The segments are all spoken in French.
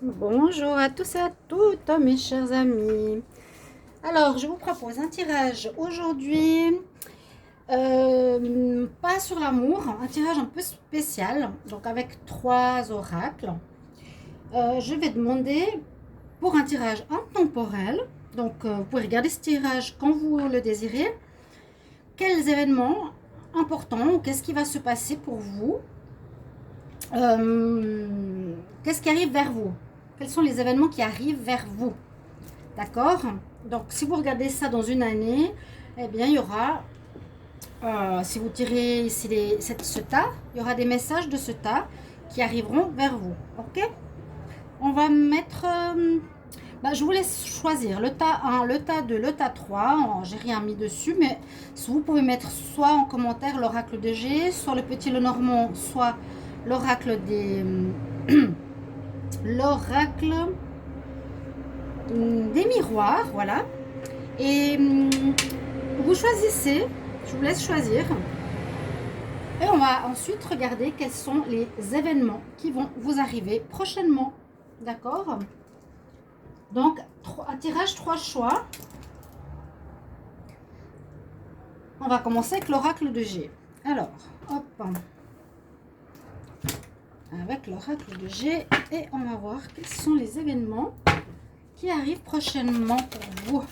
Bonjour à tous et à toutes mes chers amis. Alors, je vous propose un tirage aujourd'hui, pas sur l'amour, un tirage un peu spécial, donc avec 3 oracles. Je vais demander pour un tirage intemporel, donc vous pouvez regarder ce tirage quand vous le désirez, quels événements importants ou qu'est-ce qui va se passer pour vous, qu'est-ce qui arrive vers vous, quels sont les événements qui arrivent vers vous. D'accord? Donc, si vous regardez ça dans une année, eh bien, il y aura, si vous tirez ici ce tas, il y aura des messages de ce tas qui arriveront vers vous. Ok? On va mettre, je vous laisse choisir le tas 1, le tas 2, le tas 3. J'ai rien mis dessus, mais vous pouvez mettre soit en commentaire l'oracle de G, soit le petit Lenormand, soit l'oracle l'oracle des miroirs, voilà. Et vous choisissez, je vous laisse choisir. Et on va ensuite regarder quels sont les événements qui vont vous arriver prochainement. D'accord? Donc, un tirage 3 choix. On va commencer avec l'oracle de G. Alors, hop. Avec l'oracle de G. Et on va voir quels sont les événements qui arrivent prochainement pour vous.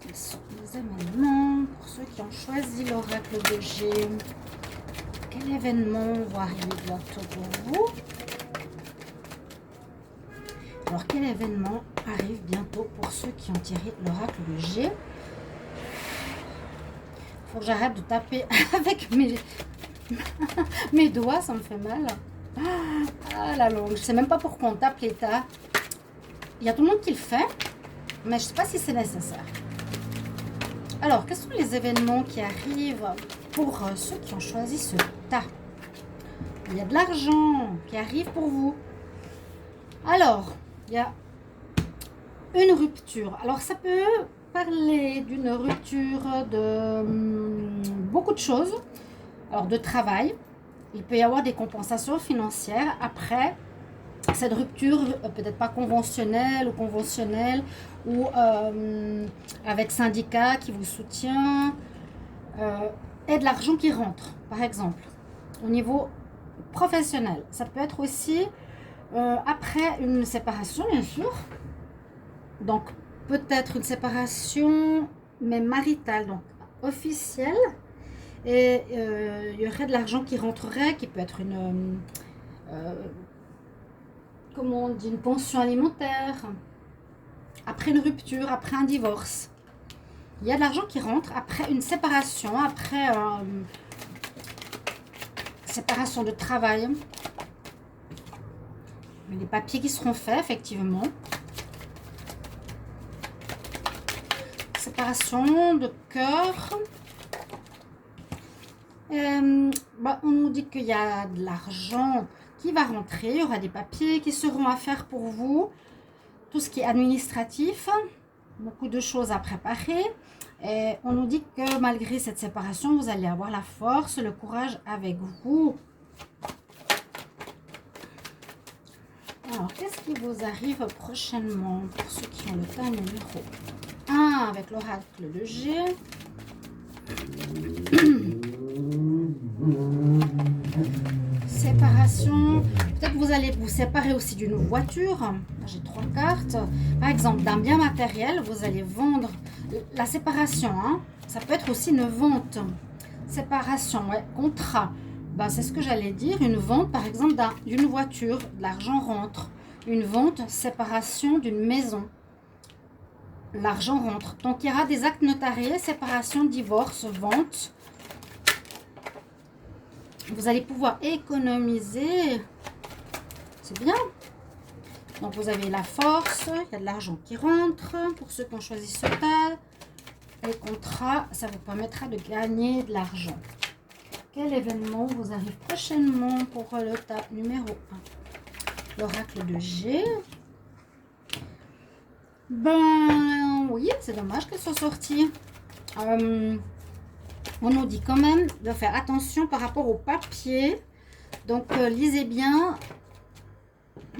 Quels sont les événements pour ceux qui ont choisi l'oracle de G? Quel événement va arriver bientôt pour vous? Alors, quel événement arrive bientôt pour ceux qui ont tiré l'oracle de G? Il faut que j'arrête de taper avec mes doigts, ça me fait mal. Ah, la langue. Je ne sais même pas pourquoi on tape les tas. Il y a tout le monde qui le fait, mais je ne sais pas si c'est nécessaire. Alors, quels sont les événements qui arrivent pour ceux qui ont choisi ce tas? Il y a de l'argent qui arrive pour vous. Alors, il y a une rupture. Alors, ça peut parler d'une rupture de beaucoup de choses. Alors, de travail. Il peut y avoir des compensations financières après cette rupture, peut-être pas conventionnelle ou avec syndicat qui vous soutient, et de l'argent qui rentre, par exemple, au niveau professionnel. Ça peut être aussi après une séparation, bien sûr. Donc, peut-être une séparation, mais maritale, donc officielle. Et il y aurait de l'argent qui rentrerait, qui peut être comment on dit, une pension alimentaire, après une rupture, après un divorce. Il y a de l'argent qui rentre après une séparation, après séparation de travail. Les papiers qui seront faits, effectivement. Séparation de cœur. On nous dit qu'il y a de l'argent qui va rentrer, il y aura des papiers qui seront à faire pour vous, tout ce qui est administratif, beaucoup de choses à préparer. Et on nous dit que malgré cette séparation, vous allez avoir la force, le courage avec vous. Alors, qu'est-ce qui vous arrive prochainement pour ceux qui ont le tas numéro 1 avec l'oracle de G? Séparation. Peut-être que vous allez vous séparer aussi d'une voiture. J'ai 3 cartes. Par exemple, d'un bien matériel, vous allez vendre. La séparation, hein, ça peut être aussi une vente. Séparation, ouais, contrat. C'est ce que j'allais dire. Une vente, par exemple, d'une voiture. De l'argent rentre. Une vente, séparation d'une maison. L'argent rentre. Donc, il y aura des actes notariés, séparation, divorce, vente. Vous allez pouvoir économiser. C'est bien. Donc, vous avez la force. Il y a de l'argent qui rentre. Pour ceux qui ont choisi ce tas. Les contrats, ça vous permettra de gagner de l'argent. Quel événement vous arrive prochainement pour le tas numéro 1? L'oracle de G. Oui, c'est dommage qu'elle soit sortie. On nous dit quand même de faire attention par rapport au papier. Donc, lisez bien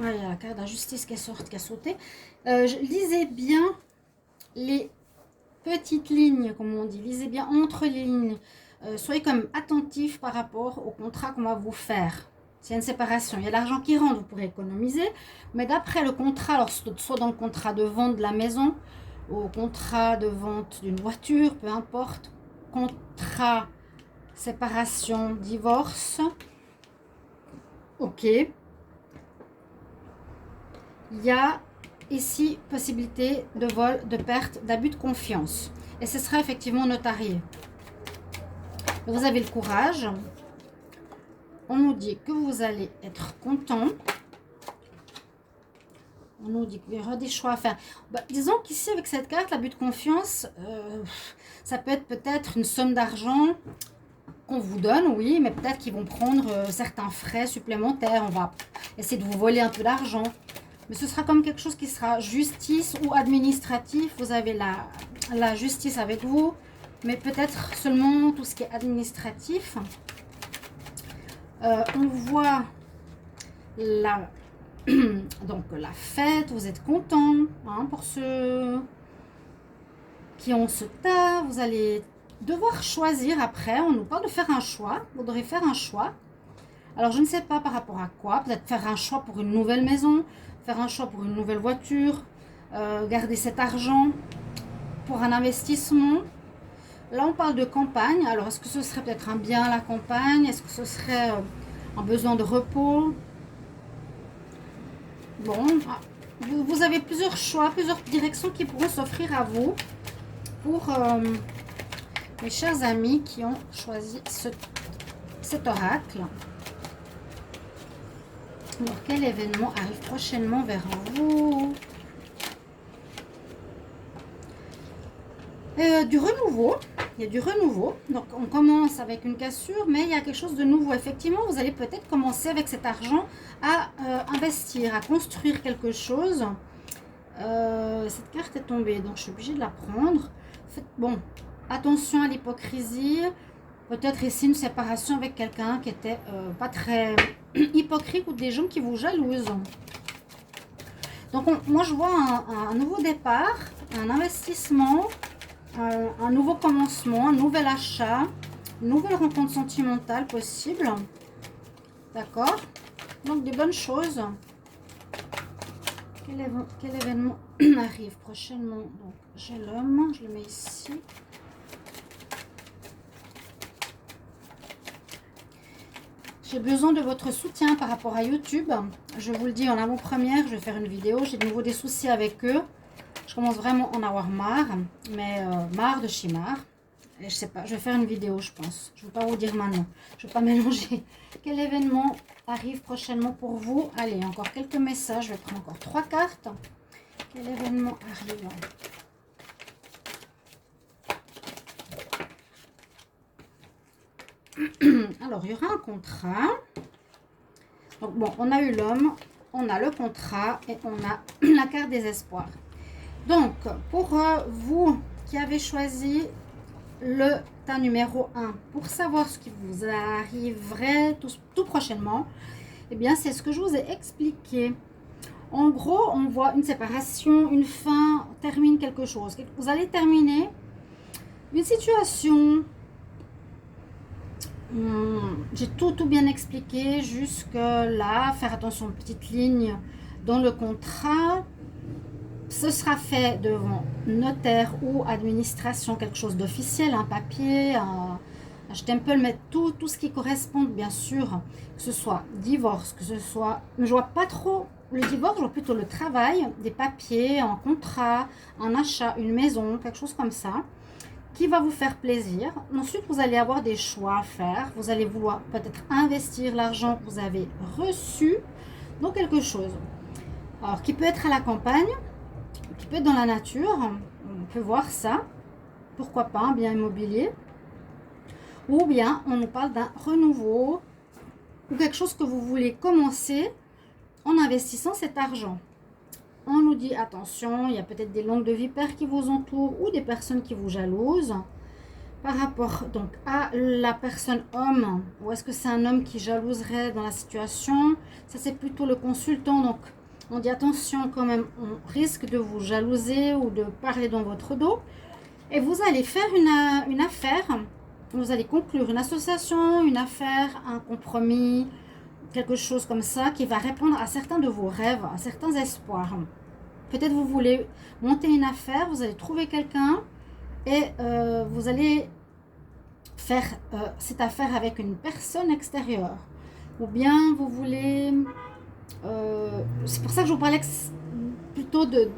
Ouais, il y a la carte de la justice qui est sortie, qui a sauté. Lisez bien les petites lignes, comme on dit. Lisez bien entre les lignes. Soyez comme attentif par rapport au contrat qu'on va vous faire. C'est une séparation. Il y a l'argent qui rentre, vous pourrez économiser. Mais d'après le contrat, alors soit dans le contrat de vente de la maison, au contrat de vente d'une voiture, peu importe, contrat, séparation, divorce, ok. Il y a ici possibilité de vol, de perte, d'abus de confiance. Et ce sera effectivement notarié. Vous avez le courage. On nous dit que vous allez être content. On nous dit qu'il y aura des choix à faire. Bah, disons qu'ici, avec cette carte, l'abus de confiance, ça peut être peut-être une somme d'argent qu'on vous donne, oui, mais peut-être qu'ils vont prendre certains frais supplémentaires. On va essayer de vous voler un peu d'argent. Mais ce sera comme quelque chose qui sera justice ou administratif. Vous avez la justice avec vous, mais peut-être seulement tout ce qui est administratif. On voit donc la fête, vous êtes content, hein, pour ceux qui ont ce tas, vous allez devoir choisir après. On nous parle de faire un choix, vous devrez faire un choix. Alors je ne sais pas par rapport à quoi, peut-être faire un choix pour une nouvelle maison, faire un choix pour une nouvelle voiture, garder cet argent pour un investissement. Là on parle de campagne, alors est-ce que ce serait peut-être un bien à la campagne, est-ce que ce serait un besoin de repos? Bon, vous avez plusieurs choix, plusieurs directions qui pourront s'offrir à vous pour mes chers amis qui ont choisi cet oracle. Alors, quel événement arrive prochainement vers vous? Du renouveau. Il y a du renouveau. Donc, on commence avec une cassure, mais il y a quelque chose de nouveau. Effectivement, vous allez peut-être commencer avec cet argent à investir, à construire quelque chose. Cette carte est tombée, donc je suis obligée de la prendre. Bon, attention à l'hypocrisie. Peut-être ici une séparation avec quelqu'un qui était pas très hypocrite ou des gens qui vous jalousent. Donc, moi, je vois un nouveau départ, un investissement, un nouveau commencement, un nouvel achat, une nouvelle rencontre sentimentale possible. D'accord? Donc, des bonnes choses. Quel événement arrive prochainement? Donc, j'ai l'homme, je le mets ici. J'ai besoin de votre soutien par rapport à YouTube. Je vous le dis en avant-première, je vais faire une vidéo. J'ai de nouveau des soucis avec eux. Je commence vraiment à en avoir marre, mais marre de chez marre. Et je sais pas, je vais faire une vidéo, je pense. Je ne vais pas vous dire maintenant. Je ne vais pas mélanger. Quel événement arrive prochainement pour vous? Allez, encore quelques messages. Je vais prendre encore 3 cartes. Quel événement arrive? Alors, il y aura un contrat. Donc, bon, on a eu l'homme, on a le contrat et on a la carte des espoirs. Donc, pour vous qui avez choisi le tas numéro 1, pour savoir ce qui vous arriverait tout prochainement, eh bien, c'est ce que je vous ai expliqué. En gros, on voit une séparation, une fin, on termine quelque chose. Vous allez terminer une situation. J'ai tout bien expliqué jusque là. Faire attention aux petites lignes dans le contrat. Ce sera fait devant notaire ou administration, quelque chose d'officiel, un papier, un stempel, mais tout ce qui correspond, bien sûr, que ce soit divorce, que ce soit... Je vois pas trop le divorce, je vois plutôt le travail, des papiers, un contrat, un achat, une maison, quelque chose comme ça, qui va vous faire plaisir. Ensuite, vous allez avoir des choix à faire. Vous allez vouloir peut-être investir l'argent que vous avez reçu dans quelque chose. Alors, qui peut être à la campagne, qui peut être dans la nature, on peut voir ça, pourquoi pas un bien immobilier, ou bien on nous parle d'un renouveau ou quelque chose que vous voulez commencer en investissant cet argent. On nous dit attention, il y a peut-être des langues de vipères qui vous entourent ou des personnes qui vous jalousent, Par rapport donc à la personne homme, ou est-ce que c'est un homme qui jalouserait dans la situation? Ça c'est plutôt le consultant, donc on dit attention quand même, on risque de vous jalouser ou de parler dans votre dos. Et vous allez faire une affaire, vous allez conclure une association, une affaire, un compromis, quelque chose comme ça qui va répondre à certains de vos rêves, à certains espoirs. Peut-être vous voulez monter une affaire, vous allez trouver quelqu'un et vous allez faire cette affaire avec une personne extérieure. Ou bien vous voulez... c'est pour ça que je vous parlais plutôt de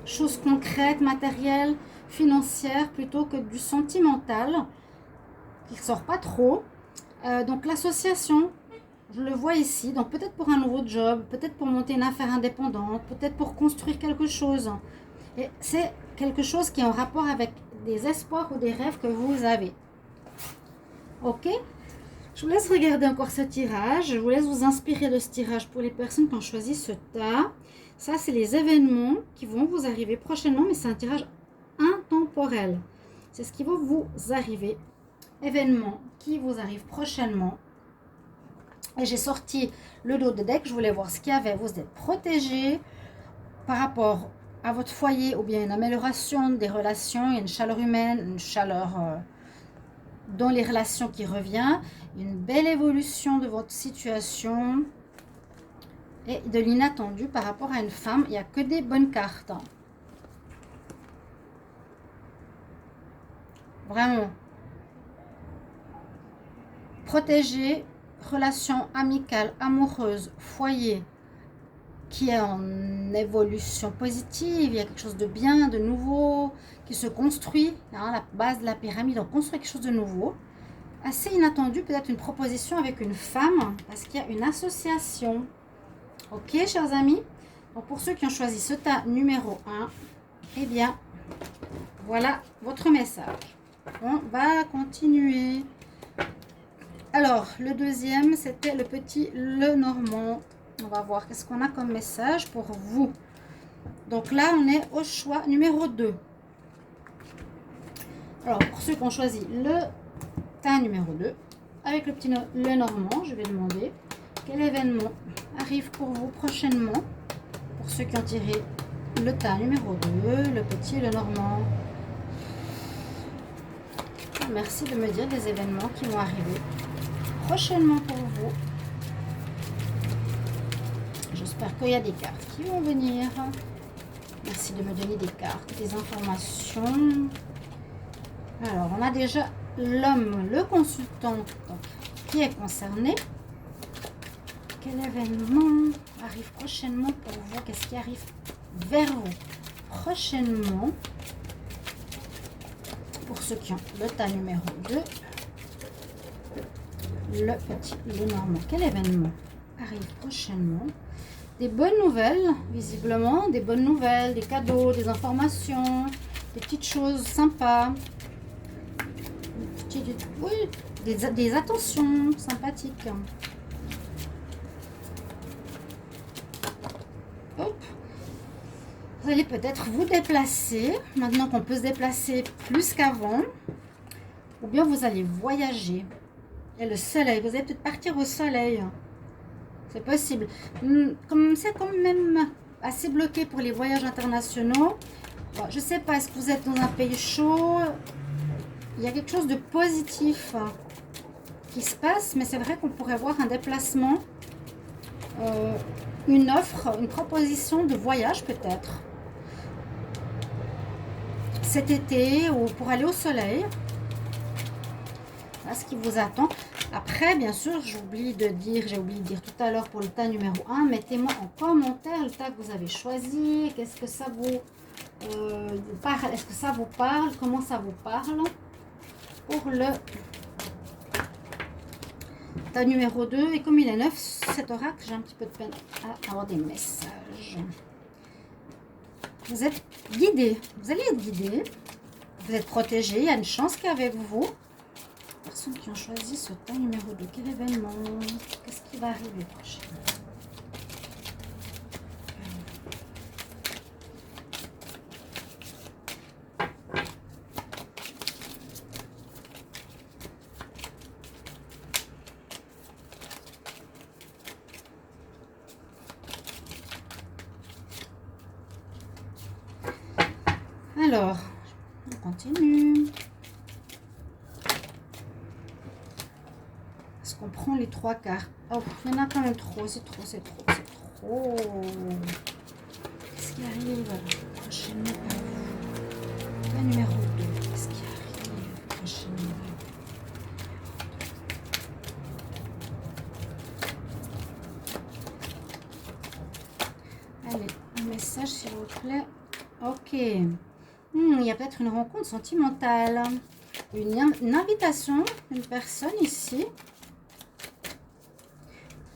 choses concrètes, matérielles, financières, plutôt que du sentimental, qui ne sort pas trop. Donc l'association, je le vois ici, donc peut-être pour un nouveau job, peut-être pour monter une affaire indépendante, peut-être pour construire quelque chose. Et c'est quelque chose qui est en rapport avec des espoirs ou des rêves que vous avez. Ok? Je vous laisse regarder encore ce tirage. Je vous laisse vous inspirer de ce tirage pour les personnes qui ont choisi ce tas. Ça, c'est les événements qui vont vous arriver prochainement, mais c'est un tirage intemporel. C'est ce qui va vous arriver. Événements qui vous arrivent prochainement. Et j'ai sorti le dos de deck. Je voulais voir ce qu'il y avait. Vous êtes protégé par rapport à votre foyer ou bien une amélioration des relations, une chaleur humaine, une chaleur dans les relations qui revient, une belle évolution de votre situation et de l'inattendu par rapport à une femme. Il n'y a que des bonnes cartes. Vraiment. Protégé, relation amicale, amoureuse, foyer qui est en évolution positive, il y a quelque chose de bien, de nouveau, qui se construit, hein, la base de la pyramide, on construit quelque chose de nouveau. Assez inattendu, peut-être une proposition avec une femme, parce qu'il y a une association. Ok, chers amis? Donc, pour ceux qui ont choisi ce tas numéro 1, eh bien, voilà votre message. On va continuer. Alors, le deuxième, c'était le petit Lenormand. On va voir qu'est-ce qu'on a comme message pour vous. Donc là, on est au choix numéro 2. Alors, pour ceux qui ont choisi le tas numéro 2, avec le petit Lenormand, je vais demander quel événement arrive pour vous prochainement. Pour ceux qui ont tiré le tas numéro 2, le petit Lenormand. Merci de me dire des événements qui vont arriver prochainement pour vous. J'espère qu'il y a des cartes qui vont venir. Merci de me donner des cartes, des informations. Alors, on a déjà l'homme, le consultant, donc, qui est concerné. Quel événement arrive prochainement pour vous? Qu'est-ce qui arrive vers vous prochainement? Pour ceux qui ont le tas numéro 2, le petit Lenormand. Quel événement arrive prochainement? Des bonnes nouvelles, visiblement, des bonnes nouvelles, des cadeaux, des informations, des petites choses sympas. Oui, des attentions sympathiques. Hop. Vous allez peut-être vous déplacer, maintenant qu'on peut se déplacer plus qu'avant. Ou bien vous allez voyager. Et le soleil, vous allez peut-être partir au soleil. C'est possible. Comme c'est quand même assez bloqué pour les voyages internationaux. Bon, je ne sais pas, est-ce que vous êtes dans un pays chaud? Il y a quelque chose de positif qui se passe, mais c'est vrai qu'on pourrait voir un déplacement, une offre, une proposition de voyage peut-être. Cet été ou pour aller au soleil. Voilà ce qui vous attend. Après, bien sûr, j'ai oublié de dire tout à l'heure pour le tas numéro 1, mettez-moi en commentaire le tas que vous avez choisi. Qu'est-ce que ça vous parle? Est-ce que ça vous parle? Comment ça vous parle? Pour le tas numéro 2, et comme il est neuf, cet oracle, j'ai un petit peu de peine à avoir des messages. Vous êtes guidé, vous allez être guidé, vous êtes protégé, il y a une chance qui est avec vous. Personnes qui ont choisi ce tas numéro 2, quel événement? Qu'est-ce qui va arriver prochainement? Alors, on continue. Est-ce qu'on prend les 3 cartes? Oh, il y en a quand même trop, c'est trop, c'est trop, c'est trop. Qu'est-ce qui arrive prochainement à vous? La numéro 2, qu'est-ce qui arrive prochainement? Allez, un message s'il vous plaît. Ok. Il y a peut-être une rencontre sentimentale. Une invitation, une personne ici.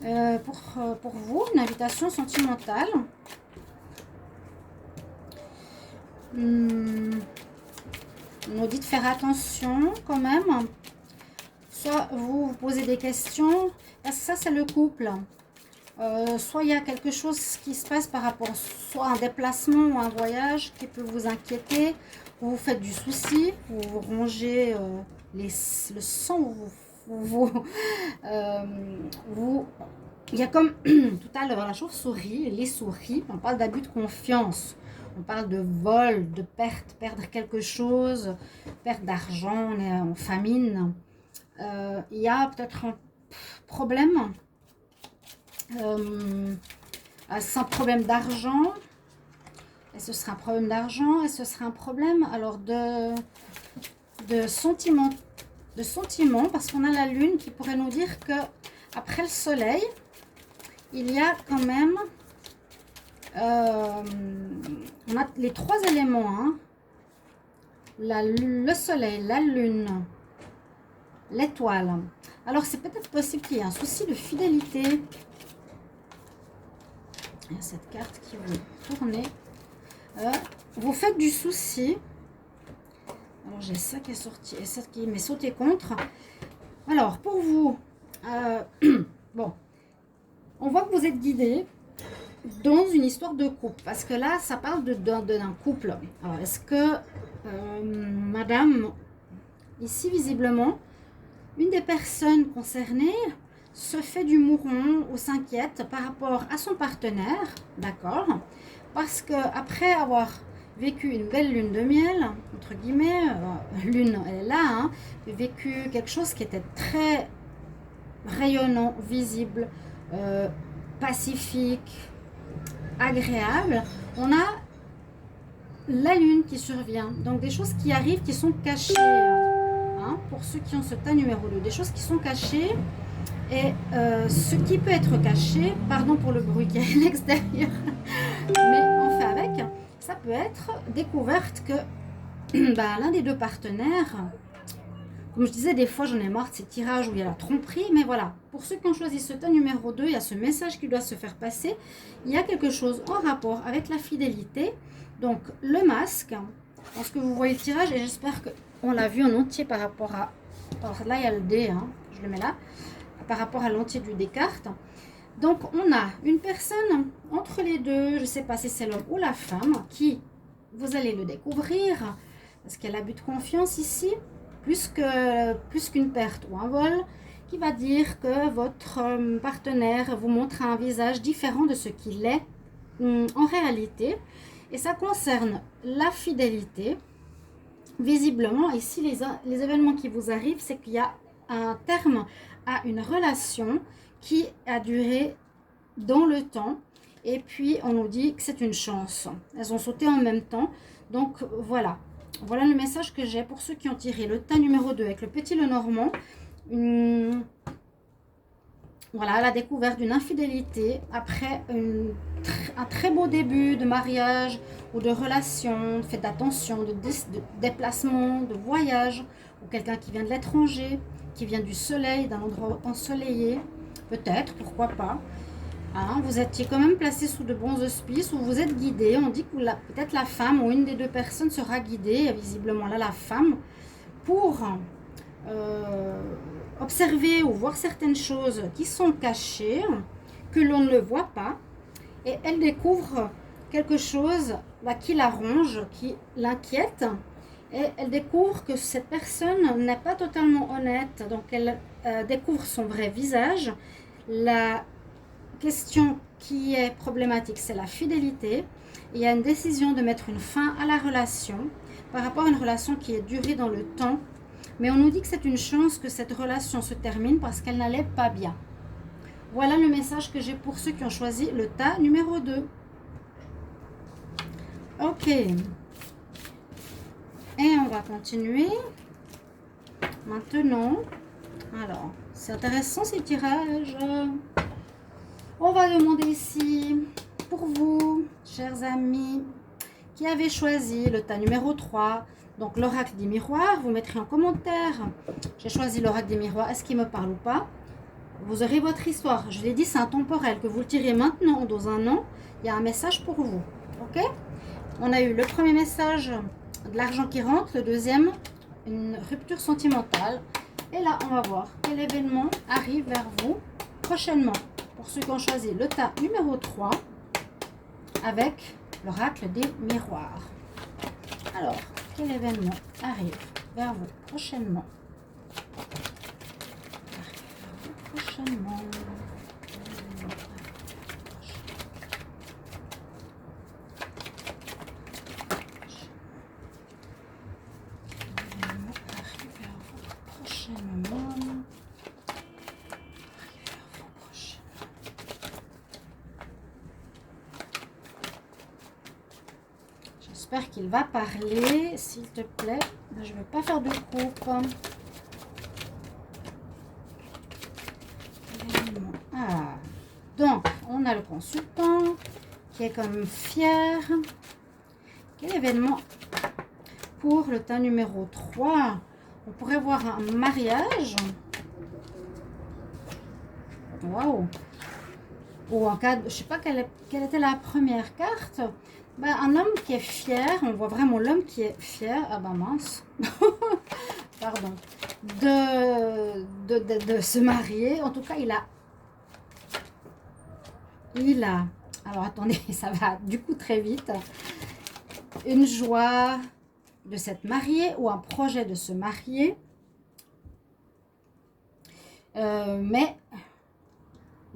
Pour vous, une invitation sentimentale. On nous dit de faire attention quand même. Soit vous posez des questions, parce que ça c'est le couple. Soit il y a quelque chose qui se passe par rapport soit à un déplacement ou un voyage qui peut vous inquiéter, ou vous faites du souci, vous rongez le sang, il y a comme tout à l'heure la chauve-souris, les souris, on parle d'abus de confiance, on parle de vol, de perte, perdre quelque chose, perte d'argent, on est en famine. Il y a peut-être un problème. Sans problème d'argent, et ce sera un problème d'argent, et ce sera un problème alors de sentiment, parce qu'on a la lune qui pourrait nous dire que après le soleil, il y a quand même on a les 3 éléments, hein. Le soleil, la lune, l'étoile. Alors c'est peut-être possible qu'il y ait un souci de fidélité. Il y a cette carte qui veut tourner. Vous faites du souci. Alors j'ai ça qui est sorti et ça qui m'est sauté contre. Alors pour vous, bon, on voit que vous êtes guidé dans une histoire de couple. Parce que là, ça parle d'un couple. Alors est-ce que madame, ici visiblement, une des personnes concernées se fait du mouron ou s'inquiète par rapport à son partenaire, d'accord? Parce que après avoir vécu une belle lune de miel, entre guillemets, lune, elle est là, hein, vécu quelque chose qui était très rayonnant, visible, pacifique, agréable, on a la lune qui survient, donc des choses qui arrivent qui sont cachées, hein, pour ceux qui ont ce tas numéro 2, des choses qui sont cachées. Et ce qui peut être caché, pardon pour le bruit qui est à l'extérieur, mais on fait avec, ça peut être découverte que l'un des 2 partenaires, comme je disais, des fois j'en ai marre de ces tirages où il y a la tromperie, mais voilà, pour ceux qui ont choisi ce tas numéro 2, il y a ce message qui doit se faire passer, il y a quelque chose en rapport avec la fidélité, donc le masque, je pense que vous voyez le tirage et j'espère qu'on l'a vu en entier par rapport à, alors là il y a le dé, hein, je le mets là, par rapport à l'entier du Descartes. Donc on a une personne entre les deux, je ne sais pas si c'est l'homme ou la femme, qui, vous allez le découvrir, parce qu'il y a l'abus de confiance ici, plus qu'une perte ou un vol, qui va dire que votre partenaire vous montre un visage différent de ce qu'il est en réalité. Et ça concerne la fidélité. Visiblement, ici, les événements qui vous arrivent, c'est qu'il y a un terme à une relation qui a duré dans le temps, et puis on nous dit que c'est une chance. Elles ont sauté en même temps, donc voilà le message que j'ai pour ceux qui ont tiré le tas numéro 2 avec le petit Lenormand. Voilà, la découverte d'une infidélité après un très beau début de mariage ou de relation, fait d'attention, de déplacement, de voyage, ou quelqu'un qui vient de l'étranger, qui vient du soleil, d'un endroit ensoleillé, peut-être, pourquoi pas. Hein, vous étiez quand même placé sous de bons auspices, ou vous êtes guidé. On dit que peut-être la femme ou une des 2 personnes sera guidée, visiblement là la femme, pour observer ou voir certaines choses qui sont cachées, que l'on ne voit pas, et elle découvre quelque chose qui la ronge, qui l'inquiète, et elle découvre que cette personne n'est pas totalement honnête, donc elle découvre son vrai visage. La question qui est problématique, c'est la fidélité. Il y a une décision de mettre une fin à la relation par rapport à une relation qui est durée dans le temps. Mais on nous dit que c'est une chance que cette relation se termine parce qu'elle n'allait pas bien. Voilà le message que j'ai pour ceux qui ont choisi le tas numéro 2. Ok. Et on va continuer. Maintenant, alors, c'est intéressant ces tirages. On va demander ici, pour vous, chers amis, qui avez choisi le tas numéro 3, donc l'oracle des miroirs, vous mettrez en commentaire. J'ai choisi l'oracle des miroirs, est-ce qu'il me parle ou pas? Vous aurez votre histoire. Je l'ai dit, c'est intemporel. Que vous le tirez maintenant ou dans un an, il y a un message pour vous. Ok? On a eu le premier message, de l'argent qui rentre. Le deuxième, une rupture sentimentale. Et là, on va voir quel événement arrive vers vous prochainement. Pour ceux qui ont choisi le tas numéro 3 avec l'oracle des miroirs. Alors, quel événement arrive vers vous prochainement? Prochainement. J'espère qu'il va parler, s'il te plaît. Je ne vais pas faire de coupe. Ah. Donc, on a le consultant qui est quand même fier. Quel événement pour le tas numéro 3? On pourrait voir un mariage. Waouh! Ou en cas de, je sais pas quelle était la première carte. Ben, un homme qui est fier, on voit vraiment l'homme qui est fier. Ah ben mince, pardon, de se marier. En tout cas, il a, alors attendez, ça va du coup très vite, une joie de s'être marié ou un projet de se marier. Mais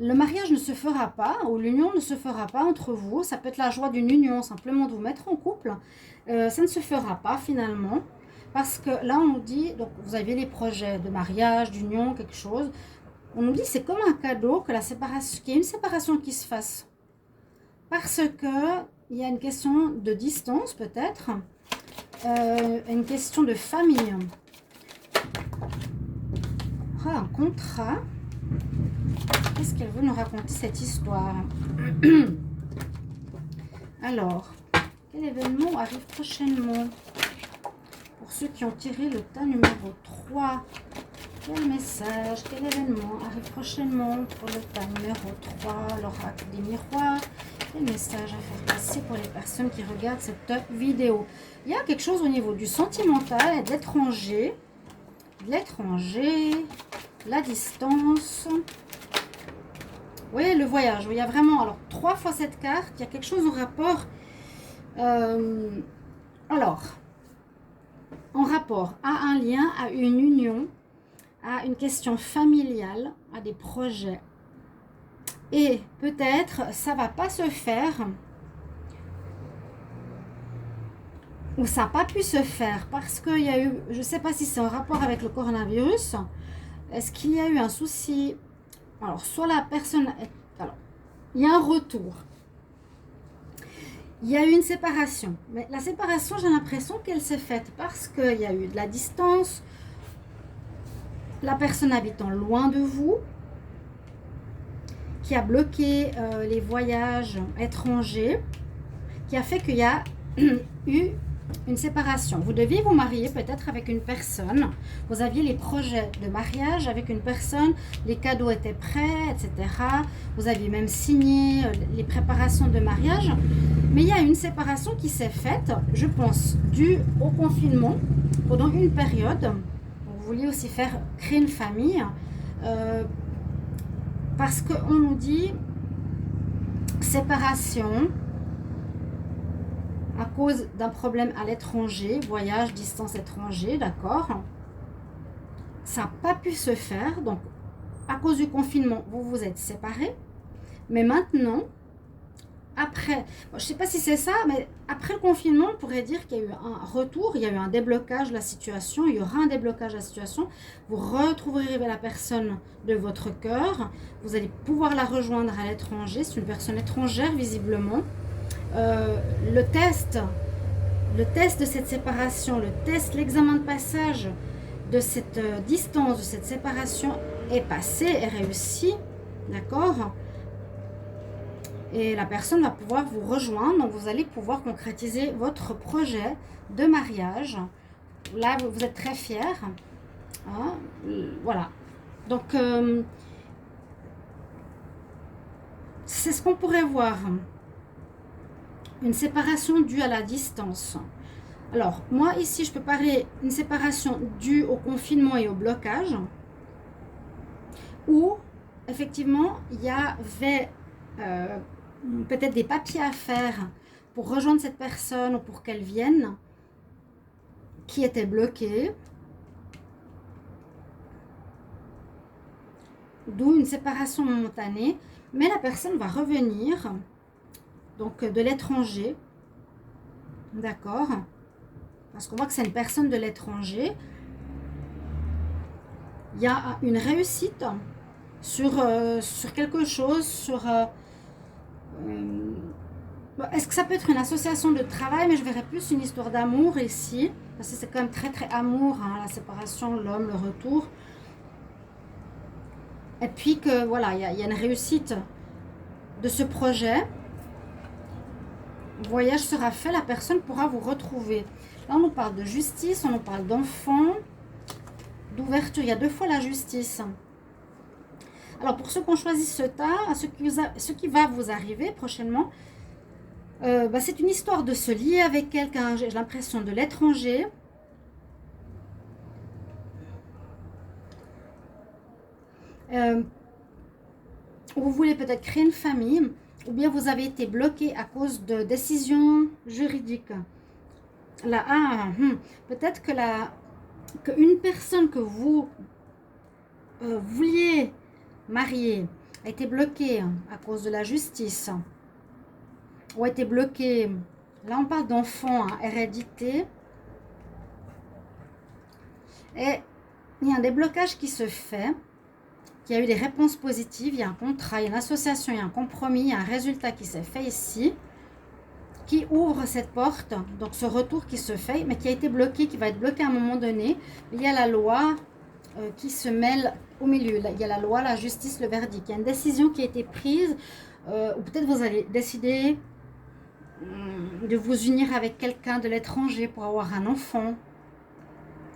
le mariage ne se fera pas, ou l'union ne se fera pas entre vous. Ça peut être la joie d'une union, simplement de vous mettre en couple. Ça ne se fera pas finalement. Parce que là, on nous dit, donc vous avez les projets de mariage, d'union, quelque chose. On nous dit c'est comme un cadeau que la séparation, qu'il y ait une séparation qui se fasse. Parce que il y a une question de distance peut-être. Une question de famille. Ah, un contrat. Qu'est-ce qu'elle veut nous raconter cette histoire? Alors, quel événement arrive prochainement? Pour ceux qui ont tiré le tas numéro 3, quel message, quel événement arrive prochainement pour le tas numéro 3, l'oracle des miroirs? Quel message à faire passer pour les personnes qui regardent cette vidéo? Il y a quelque chose au niveau du sentimental et de l'étranger. La distance. Oui, le voyage. Il y a vraiment, alors, 3 fois cette carte, il y a quelque chose en rapport. Alors, en rapport à un lien, à une union, à une question familiale, à des projets. Et peut-être, ça va pas se faire, ou ça n'a pas pu se faire, parce qu'il y a eu, je ne sais pas si c'est en rapport avec le coronavirus, est-ce qu'il y a eu un souci? Alors, soit la personne... Alors, il y a un retour. Il y a eu une séparation. Mais la séparation, j'ai l'impression qu'elle s'est faite parce qu'il y a eu de la distance. La personne habitant loin de vous, qui a bloqué les voyages étrangers, qui a fait qu'il y a eu une séparation. Vous deviez vous marier peut-être avec une personne. Vous aviez les projets de mariage avec une personne. Les cadeaux étaient prêts, etc. Vous aviez même signé les préparations de mariage. Mais il y a une séparation qui s'est faite, je pense, due au confinement pendant une période. Vous vouliez aussi créer une famille. Parce qu'on nous dit séparation à cause d'un problème à l'étranger, voyage, distance étranger, d'accord? Ça n'a pas pu se faire, donc à cause du confinement, vous vous êtes séparés. Mais maintenant, après, je ne sais pas si c'est ça, mais après le confinement, on pourrait dire qu'il y a eu un retour, il y a eu un déblocage de la situation, il y aura un déblocage de la situation. Vous retrouverez la personne de votre cœur, vous allez pouvoir la rejoindre à l'étranger, c'est une personne étrangère visiblement. Le test de cette séparation, l'examen de passage de cette distance, de cette séparation est passé, est réussi, d'accord? Et la personne va pouvoir vous rejoindre, donc vous allez pouvoir concrétiser votre projet de mariage. Là, vous êtes très fiers. Hein, voilà. Donc, c'est ce qu'on pourrait voir. Une séparation due à la distance. Alors, moi, ici, je peux parler d'une séparation due au confinement et au blocage. Ou, effectivement, il y avait peut-être des papiers à faire pour rejoindre cette personne ou pour qu'elle vienne, qui étaient bloqués. D'où une séparation momentanée. Mais la personne va revenir, donc de l'étranger. D'accord? Parce qu'on voit que c'est une personne de l'étranger. Il y a une réussite sur quelque chose, sur... est-ce que ça peut être une association de travail, mais je verrais plus une histoire d'amour ici, parce que c'est quand même très très amour, hein, la séparation, l'homme, le retour. Et puis que voilà, il y a une réussite de ce projet. Le voyage sera fait, la personne pourra vous retrouver. Là, on nous parle de justice, on nous parle d'enfants, d'ouverture. Il y a 2 fois la justice. Alors, pour ceux qui ont choisi ce tas, ce qui va vous arriver prochainement, c'est une histoire de se lier avec quelqu'un, j'ai l'impression, de l'étranger. Vous voulez peut-être créer une famille, ou bien vous avez été bloqué à cause de décisions juridiques. Là, peut-être qu'une personne que vous vouliez mariée a été bloquée à cause de la justice, ou a été bloquée, là on parle d'enfants, hein, hérédité, et il y a un déblocage qui se fait, il y a eu des réponses positives, il y a un contrat, il y a une association, il y a un compromis, il y a un résultat qui s'est fait ici, qui ouvre cette porte, donc ce retour qui se fait, mais qui a été bloqué, qui va être bloqué à un moment donné. Il y a la loi qui se mêle au milieu. Il y a la loi, la justice, le verdict. Il y a une décision qui a été prise, ou peut-être vous allez décider de vous unir avec quelqu'un de l'étranger pour avoir un enfant.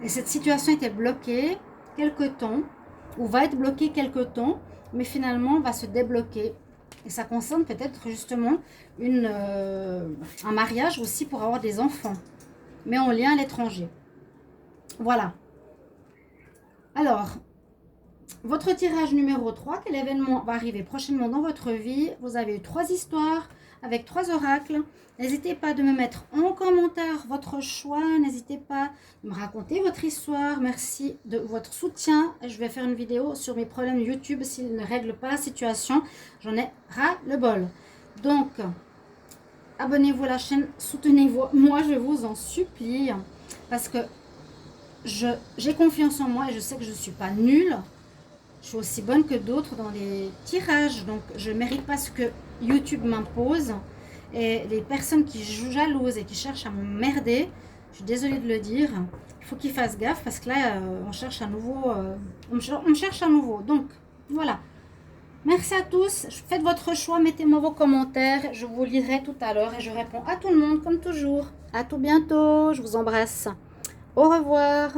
Et cette situation était bloquée quelque temps, ou va être bloquée quelque temps, mais finalement va se débloquer. Et ça concerne peut-être justement un mariage aussi pour avoir des enfants, mais en lien à l'étranger. Voilà. Alors, votre tirage numéro 3, quel événement va arriver prochainement dans votre vie? Vous avez eu 3 histoires avec 3 oracles. N'hésitez pas de me mettre en commentaire votre choix. N'hésitez pas de me raconter votre histoire. Merci de votre soutien. Je vais faire une vidéo sur mes problèmes YouTube s'ils ne règlent pas la situation. J'en ai ras le bol. Donc, abonnez-vous à la chaîne. Soutenez-vous. Moi, je vous en supplie. Parce que j'ai confiance en moi et je sais que je ne suis pas nulle. Je suis aussi bonne que d'autres dans les tirages. Donc, je ne mérite pas ce que YouTube m'impose. Et les personnes qui jouent jalouses et qui cherchent à m'emmerder, je suis désolée de le dire, il faut qu'ils fassent gaffe parce que là, on cherche à nouveau. On me cherche à nouveau. Donc, voilà. Merci à tous. Faites votre choix. Mettez-moi vos commentaires. Je vous lirai tout à l'heure et je réponds à tout le monde comme toujours. À tout bientôt. Je vous embrasse. Au revoir.